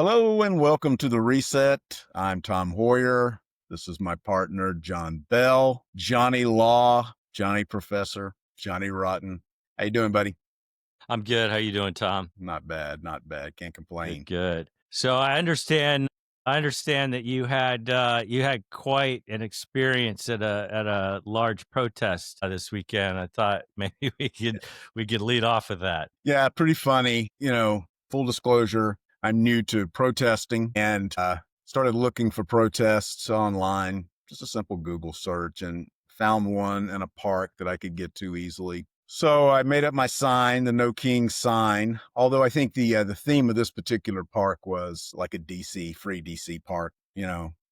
Hello and welcome to the Reset. I'm Tom Hoyer. This is my partner, John Bell, Johnny Law, Johnny Professor, Johnny Rotten. How you doing, buddy? I'm good. How you doing, Tom? Not bad, not bad. Can't Good, complain. good. So I understand that you had quite an experience at a large protest this weekend. I thought maybe we could lead off with that. Yeah, pretty funny. Full disclosure, I'm new to protesting and started looking for protests online, just a simple Google search, and found one in a park that I could get to easily. So I made up my sign, the No King sign. Although I think the theme of this particular park was like a DC free DC park,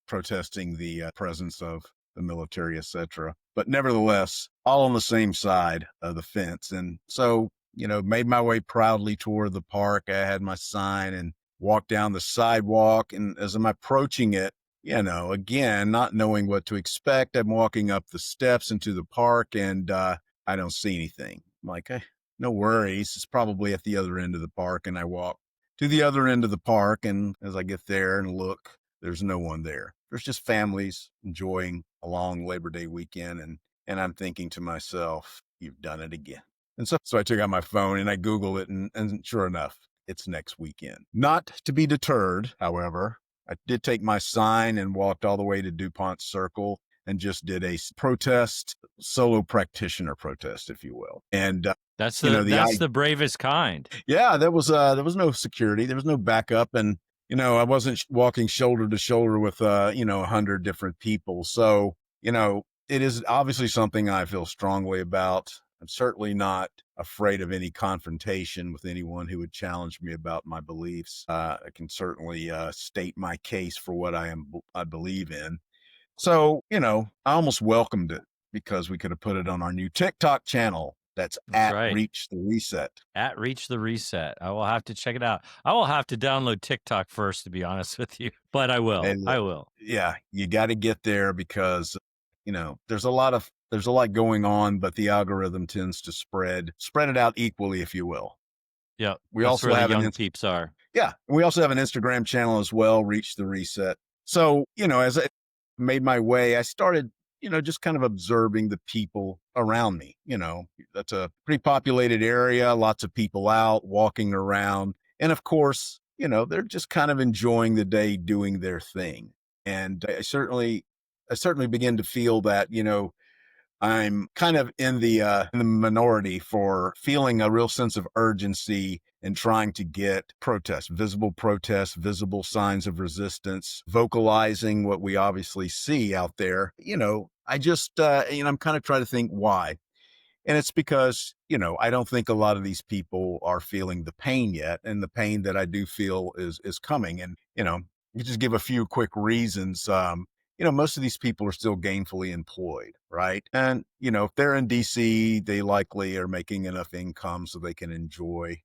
protesting the presence of the military, etc. But nevertheless, all on the same side of the fence, and so made my way proudly toward the park. I had my sign and walked down the sidewalk, and as I'm approaching it, again, not knowing what to expect, I'm walking up the steps into the park, and I don't see anything. I'm like, no worries. It's probably at the other end of the park. And I walk to the other end of the park. And as I get there and look, there's no one there. There's just families enjoying a long Labor Day weekend. And I'm thinking to myself, you've done it again. And so I took out my phone and I Googled it. And sure enough, it's next weekend. Not to be deterred, however, I did take my sign and walked all the way to DuPont Circle and just did a protest, solo practitioner protest, if you will. And That's you the know, the I that's the bravest kind. yeah, there was no security, there was no backup, and I wasn't walking shoulder to shoulder with 100 different people. So it is obviously something I feel strongly about. I'm certainly not afraid of any confrontation with anyone who would challenge me about my beliefs. I can certainly state my case for what I believe in. So, I almost welcomed it because we could have put it on our new TikTok channel. That's That's at right. Reach the Reset. At Reach the Reset. I will have to check it out. I will have to download TikTok first, to be honest with you, but I will. And I will. yeah, you got to get there because, there's a lot going on, but the algorithm tends to spread it out equally, if you will. Yep. We That's also where the have young peeps are. yeah, we also have an Instagram channel as well, Reach the Reset. So, as I made my way, I started, just kind of observing the people around me. That's a pretty populated area, lots of people out walking around. And of course, they're just kind of enjoying the day doing their thing. And I certainly begin to feel that, I'm kind of in the minority for feeling a real sense of urgency and trying to get protests, visible signs of resistance, vocalizing what we obviously see out there. I just, I'm kind of trying to think why. And it's because, I don't think a lot of these people are feeling the pain yet. And the pain that I do feel is coming. And, you just give a few quick reasons. Most of these people are still gainfully employed, right? And, if they're in DC, they likely are making enough income so they can enjoy,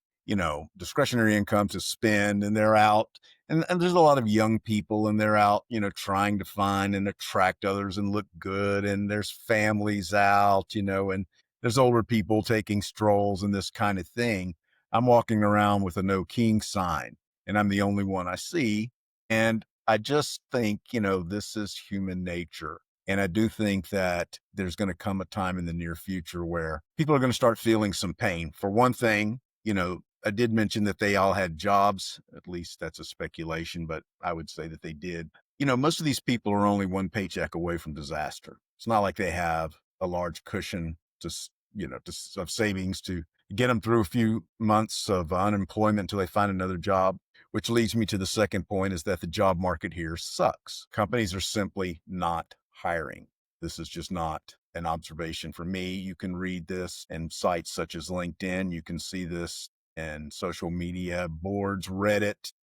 discretionary income to spend, and they're out. And there's a lot of young people and they're out, trying to find and attract others and look good. And there's families out, and there's older people taking strolls and this kind of thing. I'm walking around with a No King sign and I'm the only one I see. And I just think, this is human nature. And I do think that there's going to come a time in the near future where people are going to start feeling some pain. For one thing, I did mention that they all had jobs. At least that's a speculation, but I would say that they did. Most of these people are only one paycheck away from disaster. It's not like they have a large cushion of savings to get them through a few months of unemployment until they find another job. Which leads me to the second point, is that the job market here sucks. Companies are simply not hiring. This is just not an observation for me. You can read this in sites such as LinkedIn. You can see this in social media boards, Reddit.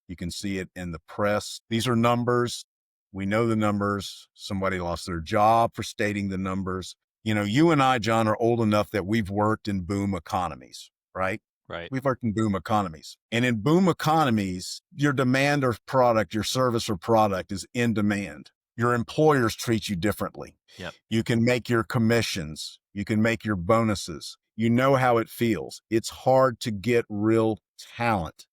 You can see it in the press. These are numbers. We know the numbers. Somebody lost their job for stating the numbers. You and I, John, are old enough that we've worked in boom economies, right? Right. We've worked in boom economies. And in boom economies, your demand or product, your service or product is in demand. Your employers treat you differently. Yep. You can make your commissions. You can make your bonuses. You know how it feels. It's hard to get real talent.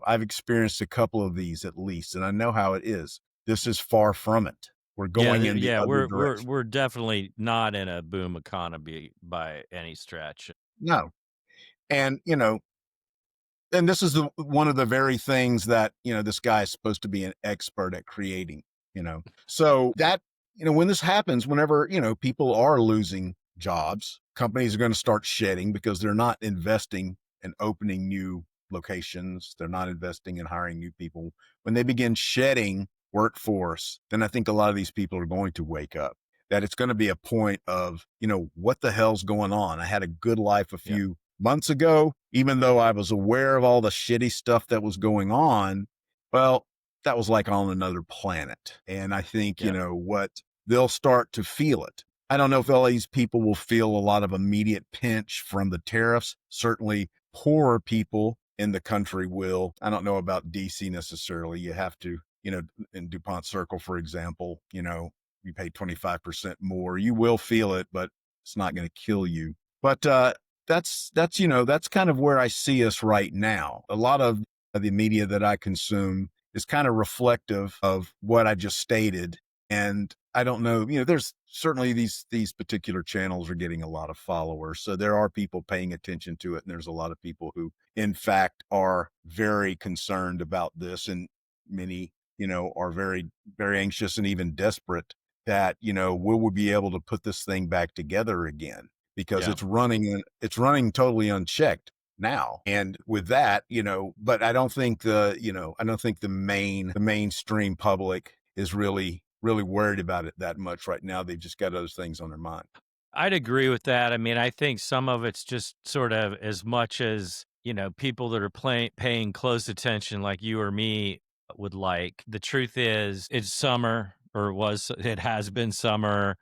I've experienced a couple of these at least, and I know how it is. This is far from it. We're Yeah, going in the yeah, other we're direction. we're definitely not in a boom economy by any stretch. No. And, and this is one of the very things that, this guy is supposed to be an expert at creating, So that, when this happens, whenever, people are losing jobs, companies are going to start shedding because they're not investing in opening new locations. They're not investing in hiring new people. When they begin shedding workforce, then I think a lot of these people are going to wake up. That it's going to be a point of, what the hell's going on? I had a good life a Yeah, few months ago, even though I was aware of all the shitty stuff that was going on. Well, that was like on another planet. And I think, yeah. what they'll start to feel it. I don't know if all these people will feel a lot of immediate pinch from the tariffs. Certainly, poorer people in the country will. I don't know about DC necessarily. You have to, in DuPont Circle, for example, you pay 25% more. You will feel it, but it's not going to kill you. But that's kind of where I see us right now. A lot of the media that I consume is kind of reflective of what I just stated. And I don't know, there's certainly these particular channels are getting a lot of followers. So there are people paying attention to it. And there's a lot of people who, in fact, are very concerned about this. And many, are very, very anxious and even desperate that, will we be able to put this thing back together again? Because Yeah. it's running totally unchecked now. And with that, but I don't think the mainstream public is really worried about it that much right now. They've just got other things on their mind. I'd agree with that. I mean, I think some of it's just sort of as much as, people that are paying close attention like you or me would like. The truth is, it's summer or it has been summer,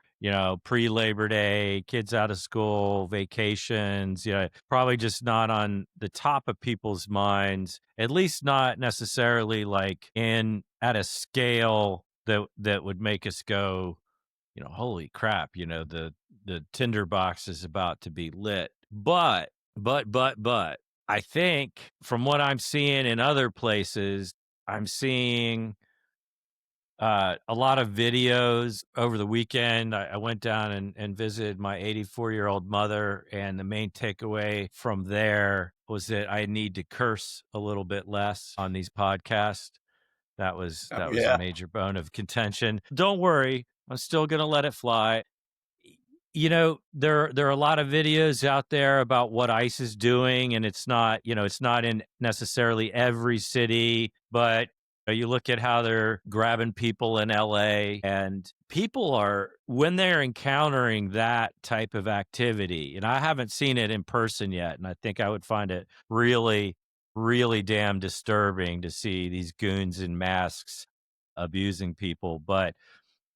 pre Labor Day, kids out of school, vacations, probably just not on the top of people's minds, at least not necessarily like in at a scale that would make us go, holy crap, the tinderbox is about to be lit. But I think from what I'm seeing in other places, I'm seeing a lot of videos over the weekend. I went down and visited my 84-year-old mother, and the main takeaway from there was that I need to curse a little bit less on these podcasts. That was Oh, that was a yeah. major bone of contention. Don't worry, I'm still gonna let it fly. There are a lot of videos out there about what ICE is doing, and it's not in necessarily every city, but you look at how they're grabbing people in LA, and people are when they're encountering that type of activity, and I haven't seen it in person yet, and I think I would find it really, really damn disturbing to see these goons in masks abusing people. But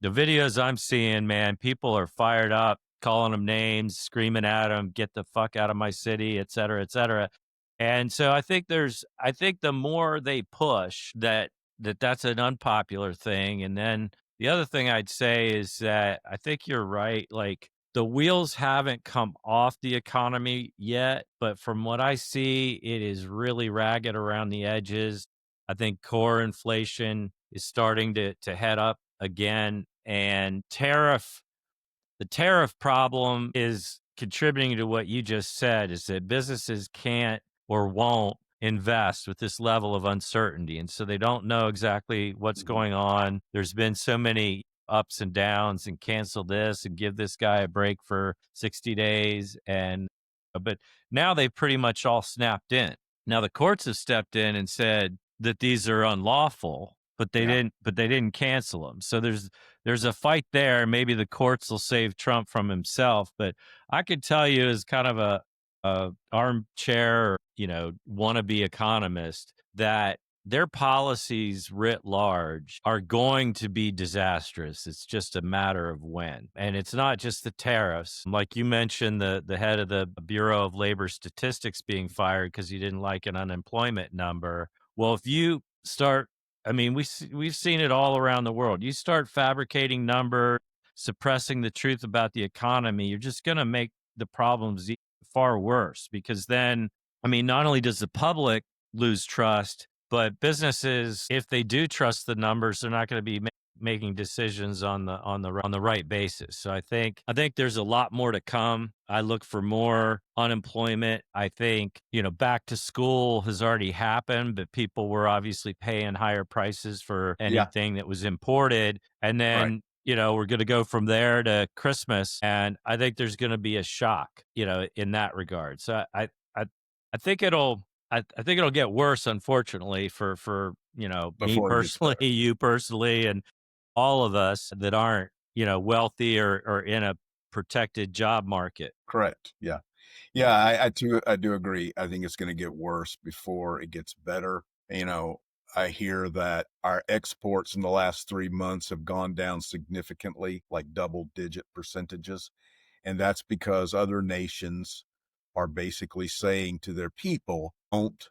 the videos I'm seeing, man, people are fired up, calling them names, screaming at them, "Get the fuck out of my city," et cetera, et cetera. And so I think the more they push that's an unpopular thing. And then the other thing I'd say is that I think you're right. Like the wheels haven't come off the economy yet, but from what I see, it is really ragged around the edges. I think core inflation is starting to head up again, and the tariff problem is contributing to what you just said, is that businesses can't or won't invest with this level of uncertainty, and so they don't know exactly what's Mhm. going on. There's been so many ups and downs, and cancel this and give this guy a break for 60 days, and but now they pretty much all snapped in. Now the courts have stepped in and said that these are unlawful, Yeah. but they didn't cancel them. So there's a fight there. Maybe the courts will save Trump from himself, but I could tell you as kind of a armchair, wannabe economist that their policies writ large are going to be disastrous. It's just a matter of when. And it's not just the tariffs. Like you mentioned, the head of the Bureau of Labor Statistics being fired because he didn't like an unemployment number. Well, if you start, I mean, we've seen it all around the world. You start fabricating numbers, suppressing the truth about the economy, you're just going to make the problems far worse, because then, I mean, not only does the public lose trust, But businesses, if they do trust the numbers, they're not going to be making decisions on the right basis. So I think there's a lot more to come. I look for more unemployment. I think, back to school has already happened, but people were obviously paying higher prices for Yeah. anything that was imported. And Right. then, we're going to go from there to Christmas, and I think there's going to be a shock, in that regard. So I think I think it'll get worse, unfortunately, for me Before it gets personally, better. you personally, and all of us that aren't wealthy or in a protected job market. Correct. Yeah. Yeah, I do agree. I think it's gonna get worse before it gets better. You know, I hear that our exports in the last 3 months have gone down significantly, like double-digit percentages, and that's because other nations are basically saying to their people, "Don't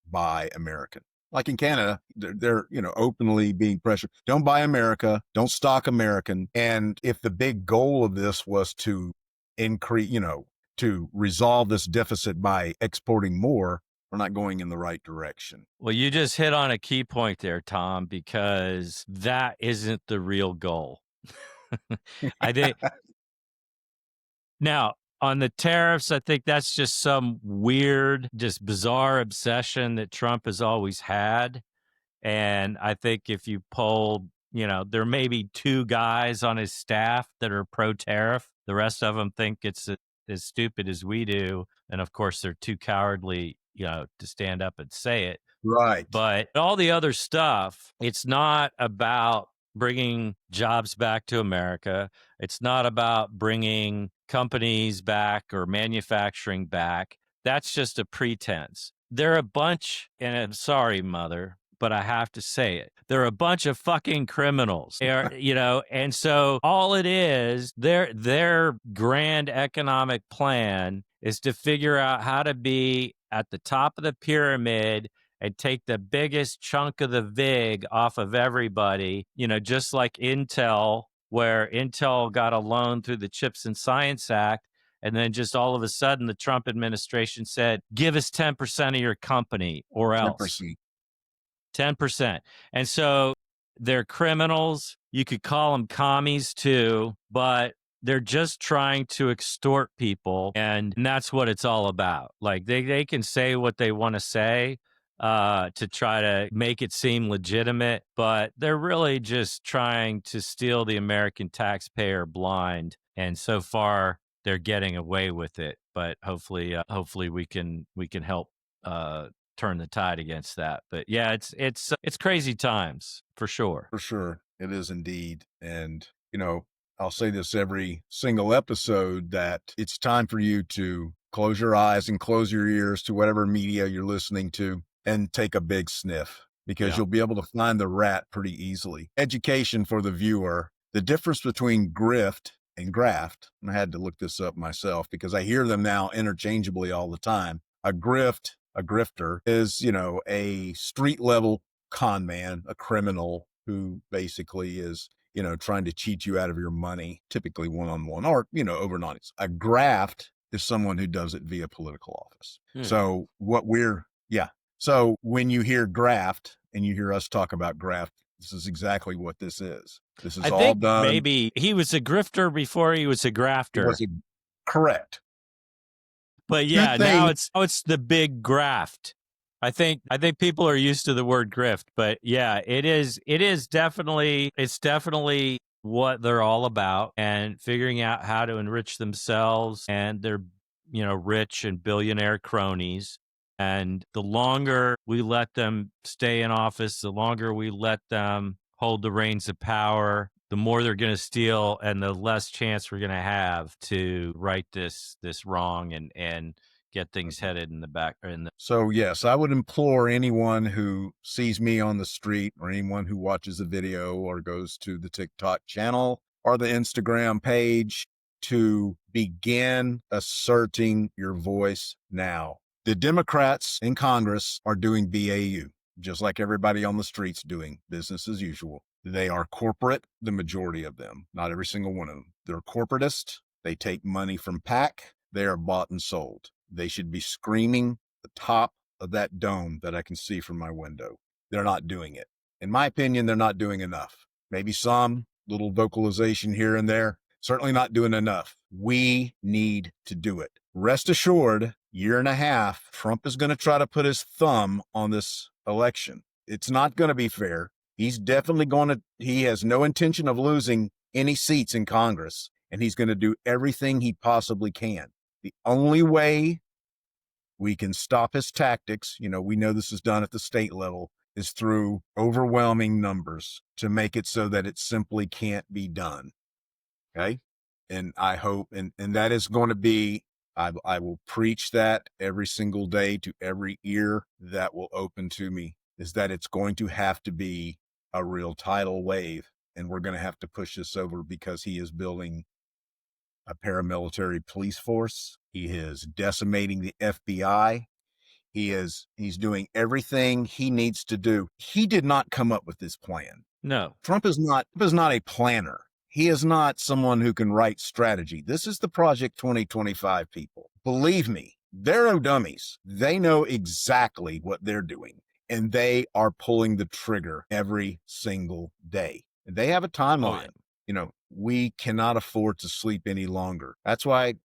buy American." Like in Canada, they're openly being pressured. Don't buy America. Don't stock American. And if the big goal of this was to increase, to resolve this deficit by exporting more, we're not going in the right direction. Well, you just hit on a key point there, Tom, because that isn't the real goal. I think now on the tariffs, I think that's just some weird, just bizarre obsession that Trump has always had. And I think if you polled, there may be two guys on his staff that are pro tariff. The rest of them think it's as stupid as we do. And of course, they're too cowardly, to stand up and say it. Right. But all the other stuff, it's not about bringing jobs back to America. It's not about bringing companies back or manufacturing back. That's just a pretense. They're a bunch, and I'm sorry, mother, but I have to say it. They're a bunch of fucking criminals. They are, and so all it is, their grand economic plan is to figure out how to be at the top of the pyramid and take the biggest chunk of the vig off of everybody, just like Intel, where Intel got a loan through the Chips and Science Act. And then just all of a sudden, the Trump administration said, give us 10% of your company or else. 10%. 10%. And so they're criminals. You could call them commies too, but they're just trying to extort people. And that's what it's all about. Like they can say what they want to say to try to make it seem legitimate, but they're really just trying to steal the American taxpayer blind. And so far, they're getting away with it. But hopefully we can help turn the tide against that. But yeah, it's crazy times for sure. For sure. It is indeed. And, I'll say this every single episode that it's time for you to close your eyes and close your ears to whatever media you're listening to and take a big sniff because Yeah. you'll be able to find the rat pretty easily. Education for the viewer. The difference between grift and graft, and I had to look this up myself because I hear them now interchangeably all the time. A grifter is, a street level con man, a criminal who basically is, trying to cheat you out of your money, typically one-on-one or, over nights. A graft is someone who does it via political office. So yeah. So when you hear graft and you hear us talk about graft, this is exactly what this is. This is I all think done. maybe he was a grifter before he was a It grafter. was correct. But Two yeah, things. now it's the big graft. I think people are used to the word grift, but yeah, it's definitely what they're all about and figuring out how to enrich themselves and their rich and billionaire cronies. And the longer we let them stay in office, the longer we let them hold the reins of power, the more they're going to steal and the less chance we're going to have to right this wrong and get things headed in the back or in the So yes, I would implore anyone who sees me on the street or anyone who watches the video or goes to the TikTok channel or the Instagram page to begin asserting your voice now. The Democrats in Congress are doing BAU, just like everybody on the streets doing business as usual. They are corporate, the majority of them, not every single one of them. They're corporatist. They take money from PAC. They are bought and sold. They should be screaming the top of that dome that I can see from my window. They're not doing it. In my opinion, they're not doing enough. Maybe some little vocalization here and there, certainly not doing enough. We need to do it. Rest assured, year and a half, Trump is going to try to put his thumb on this election. It's not going to be fair. He's definitely going to, he has no intention of losing any seats in Congress, and he's going to do everything he possibly can. The only way we can stop his tactics, we know this is done at the state level, is through overwhelming numbers to make it so that it simply can't be done. Okay. And I hope, and that is going to be, I will preach that every single day to every ear that will open to me, is that it's going to have to be a real tidal wave. And we're going to have to push this over because he is building a paramilitary police force. He is decimating the FBI. He's doing everything he needs to do. He did not come up with this plan. No. Trump is not a planner. He is not someone who can write strategy. This is the Project 2025 people. Believe me, they're no dummies. They know exactly what they're doing, and they are pulling the trigger every single day. And they have a timeline. We cannot afford to sleep any longer. That's why,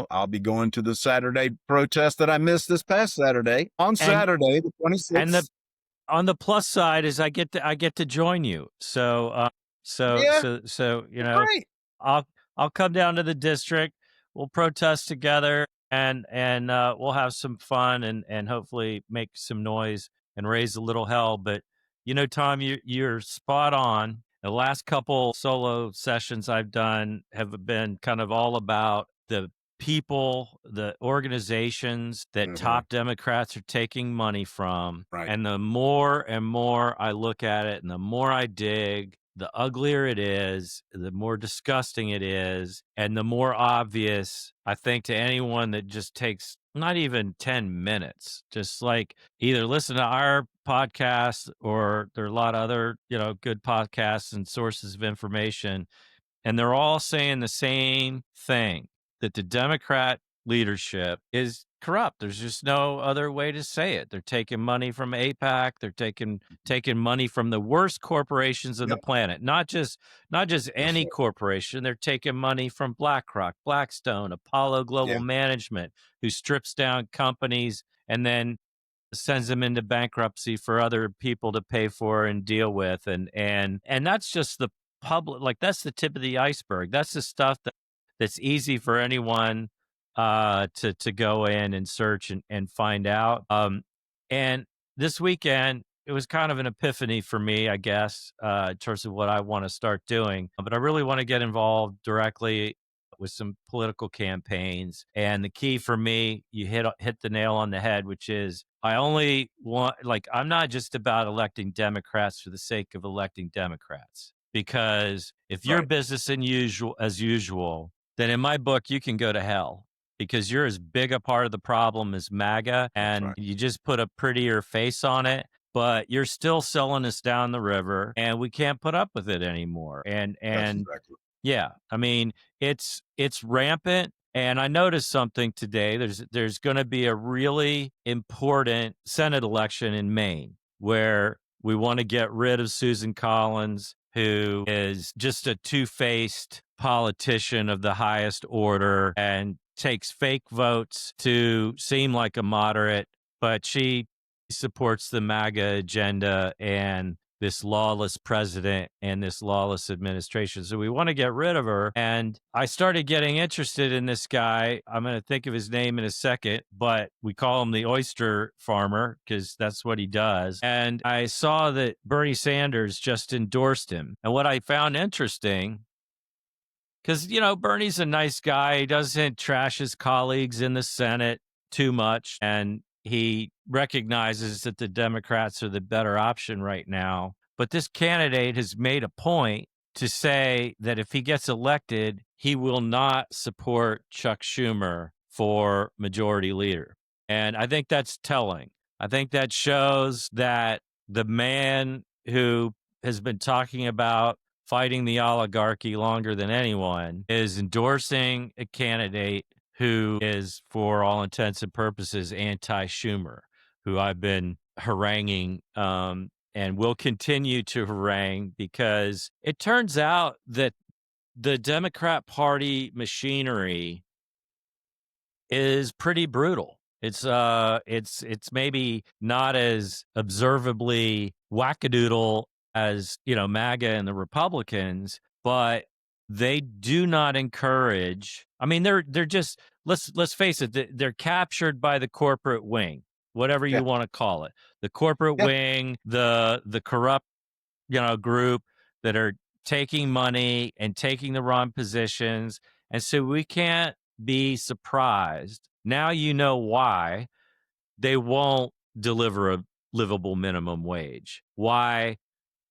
I'll be going to the Saturday protest that I missed this past Saturday. On Saturday, the 26th. And on the plus side is I get to join you. So Yeah, great. I'll come down to the district. We'll protest together and we'll have some fun and hopefully make some noise and raise a little hell. But Tom, you're spot on. The last couple solo sessions I've done have been kind of all about the people, the organizations that top Democrats are taking money from. Right. And the more and more I look at it and the more I dig, the uglier it is, the more disgusting it is, and the more obvious, I think, to anyone that just takes not even 10 minutes, just like either listen to our podcast or there are a lot of other, good podcasts and sources of information. And they're all saying the same thing, that the Democrat leadership is corrupt. There's just no other way to say it. They're taking money from APAC. They're taking money from the worst corporations on the planet. Not just any corporation. They're taking money from BlackRock, Blackstone, Apollo Global Management, who strips down companies and then sends them into bankruptcy for other people to pay for and deal with. And that's just the public, like that's the tip of the iceberg. That's the stuff that's easy for anyone to go in and search and find out. And this weekend, it was kind of an epiphany for me, I guess, in terms of what I want to start doing. But I really want to get involved directly with some political campaigns. And the key for me, you hit the nail on the head, which is I only want, I'm not just about electing Democrats for the sake of electing Democrats. Because if you're business as usual, then in my book, you can go to hell because you're as big a part of the problem as MAGA and you just put a prettier face on it, but you're still selling us down the river and we can't put up with it anymore. And yeah, I mean, it's rampant. And I noticed something today. There's going to be a really important Senate election in Maine where we want to get rid of Susan Collins, who is just a two-faced politician of the highest order and takes fake votes to seem like a moderate, but she supports the MAGA agenda and this lawless president and this lawless administration. So we want to get rid of her. And I started getting interested in this guy. I'm going to think of his name in a second, but we call him the oyster farmer because that's what he does. And I saw that Bernie Sanders just endorsed him. And what I found interesting, because, Bernie's a nice guy. He doesn't trash his colleagues in the Senate too much. And he recognizes that the Democrats are the better option right now. But this candidate has made a point to say that if he gets elected, he will not support Chuck Schumer for majority leader. And I think that's telling. I think that shows that the man who has been talking about fighting the oligarchy longer than anyone is endorsing a candidate who is, for all intents and purposes, anti-Schumer, who I've been haranguing, and will continue to harangue, because it turns out that the Democrat Party machinery is pretty brutal. It's maybe not as observably wackadoodle as, MAGA and the Republicans, but they do not encourage. I mean, they're just, let's face it, they're captured by the corporate wing, whatever Yeah. you want to call it. The corporate Yeah. wing, the corrupt, group that are taking money and taking the wrong positions. And so we can't be surprised. Now you know why they won't deliver a livable minimum wage. Why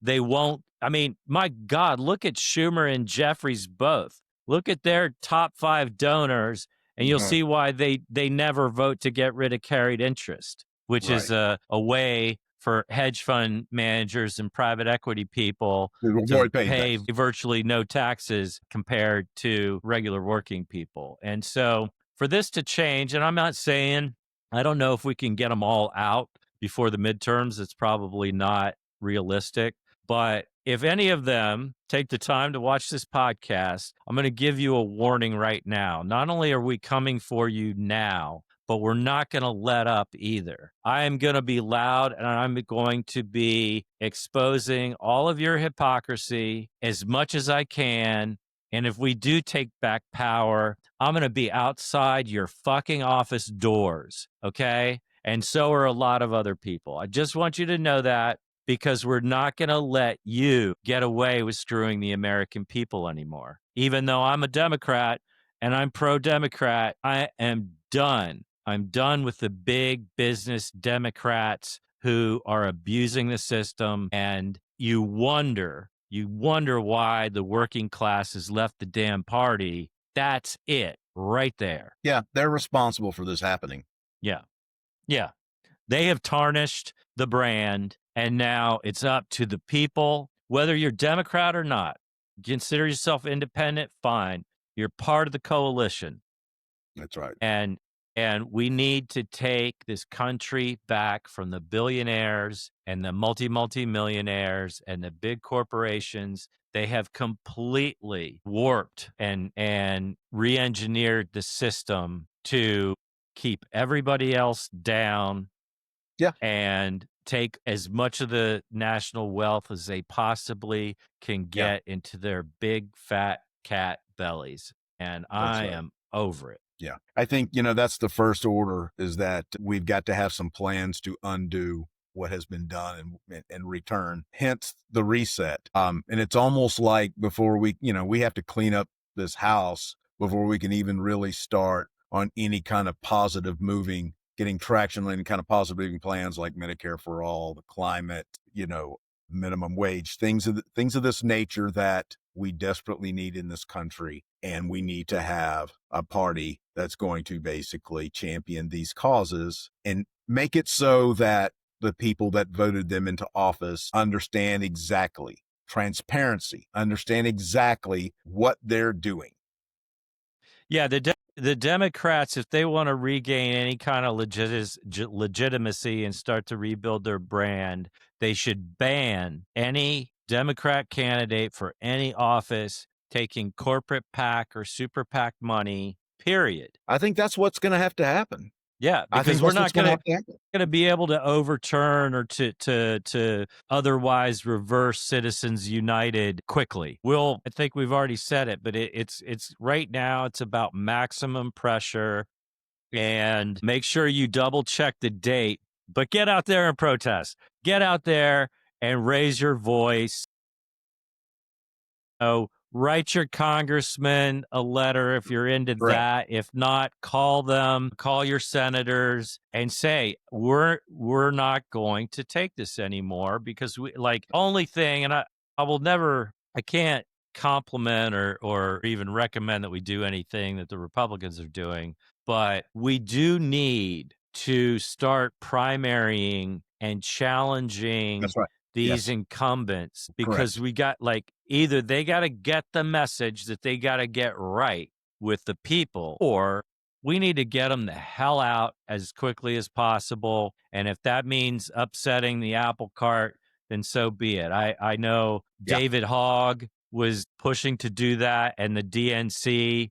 they won't. I mean, my God, look at Schumer and Jeffries both. Look at their top 5 donors, and you'll Mhm. see why they never vote to get rid of carried interest, which is Right. a way for hedge fund managers and private equity people To to avoid paying pay taxes. virtually no taxes compared to regular working people. And so for this to change, and I'm not saying, I don't know if we can get them all out before the midterms. It's probably not realistic. But if any of them take the time to watch this podcast, I'm going to give you a warning right now. Not only are we coming for you now, but we're not going to let up either. I am going to be loud, and I'm going to be exposing all of your hypocrisy as much as I can. And if we do take back power, I'm going to be outside your fucking office doors. Okay. And so are a lot of other people. I just want you to know that, because we're not going to let you get away with screwing the American people anymore. Even though I'm a Democrat and I'm pro Democrat, I am done. I'm done with the big business Democrats who are abusing the system. And you wonder why the working class has left the damn party. That's it right there. Yeah, they're responsible for this happening. Yeah. Yeah. They have tarnished the brand, and now it's up to the people, whether you're Democrat or not. Consider yourself independent, fine. You're part of the coalition. That's right. And we need to take this country back from the billionaires and the multi-millionaires and the big corporations. They have completely warped and re-engineered the system to keep everybody else down Yeah. and take as much of the national wealth as they possibly can Yeah. get into their big fat cat bellies. And That's I right. am over it. Yeah. I think, that's the first order, is that we've got to have some plans to undo what has been done and return, hence the reset. And it's almost like before we have to clean up this house before we can even really start on any kind of positive moving, getting traction on any kind of positive moving plans like Medicare for all, the climate, minimum wage, things of this nature that we desperately need in this country. And we need to have a party that's going to basically champion these causes and make it so that the people that voted them into office understand exactly transparency, understand exactly what they're doing. Yeah, the Democrats, if they want to regain any kind of legitimacy and start to rebuild their brand, they should ban any Democrat candidate for any office taking corporate PAC or super PAC money, period. I think that's what's going to have to happen. Yeah, I think because we're that's what's not going to going have to happen. to be able to overturn or to otherwise reverse Citizens United quickly. I think we've already said it, but it's right now it's about maximum pressure, and make sure you double check the date, but get out there and protest. Get out there and raise your voice. Write your congressman a letter if you're into Correct. that. If not, call them, call your senators and say, we're not going to take this anymore, because we only thing, and I can't compliment or even recommend that we do anything that the Republicans are doing, but we do need to start primarying and challenging That's right. these Yes. incumbents, because Correct. we got either they got to get the message that they got to get right with the people, or we need to get them the hell out as quickly as possible. And if that means upsetting the apple cart, then so be it. I know Yeah. David Hogg was pushing to do that, and the DNC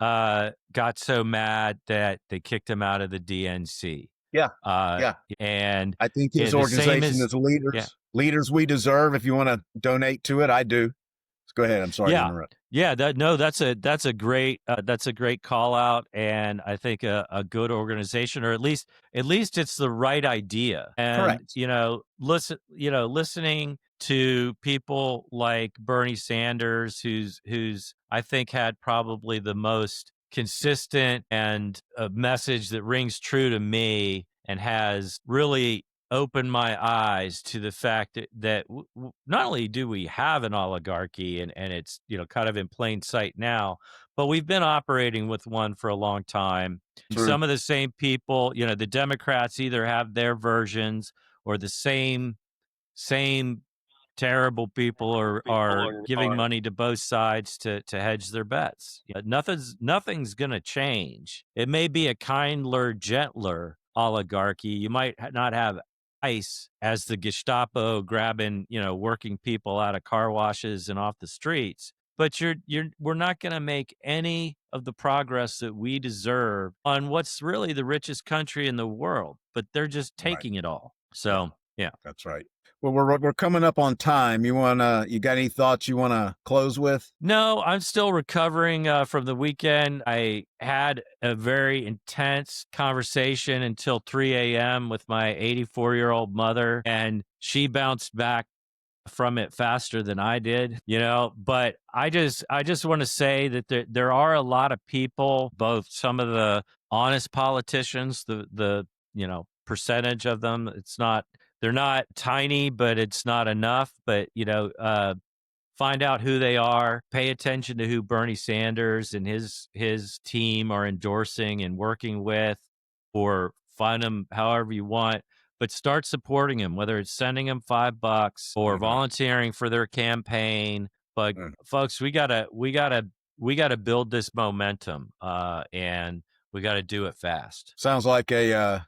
got so mad that they kicked him out of the DNC. Yeah. Uh, Yeah. and I think yeah, his the same organization as is yeah, leaders we deserve. If you want to donate to it, I do. Go ahead. I'm sorry to yeah, interrupt. yeah. That's a great call out, and I think a good organization, or at least it's the right idea. And Correct. listening to people like Bernie Sanders, who's I think had probably the most consistent and a message that rings true to me, and has really opened my eyes to the fact that not only do we have an oligarchy, and it's kind of in plain sight now, but we've been operating with one for a long time. And True. some of the same people, the Democrats either have their versions, or the same terrible people are giving money to both sides to hedge their bets. Nothing's going to change. It may be a kinder, gentler oligarchy. You might not have ICE as the Gestapo grabbing, working people out of car washes and off the streets. But we're not going to make any of the progress that we deserve on what's really the richest country in the world. But they're just Right. taking it all. Yeah. So yeah. That's right. Well, we're coming up on time. You got any thoughts you want to close with? No, I'm still recovering from the weekend. I had a very intense conversation until 3 a.m. with my 84-year-old mother, and she bounced back from it faster than I did, but I just want to say that there are a lot of people, both some of the honest politicians, the percentage of them, they're not tiny, but it's not enough. But find out who they are, pay attention to who Bernie Sanders and his team are endorsing and working with, or find them however you want, but start supporting them, whether it's sending them $5 or Hmm. volunteering for their campaign. But folks, we gotta build this momentum, and we got to do it fast. Sounds like a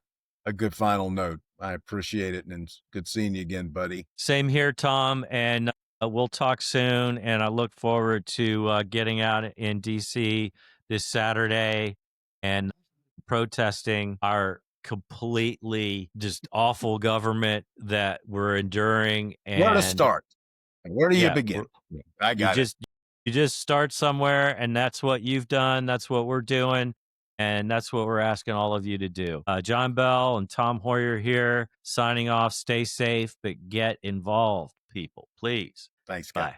good final note. I appreciate it, and it's good seeing you again, buddy. Same here, Tom, and we'll talk soon. And I look forward to getting out in DC this Saturday and protesting our completely just awful government that we're enduring. Where to And start? And where do you yeah, begin? Yeah, I you got it. just you just start somewhere, and that's what you've done. That's what we're doing. And that's what we're asking all of you to do. John Bell and Tom Hoyer here, signing off. Stay safe, but get involved, people, please. Thanks, guy. Bye.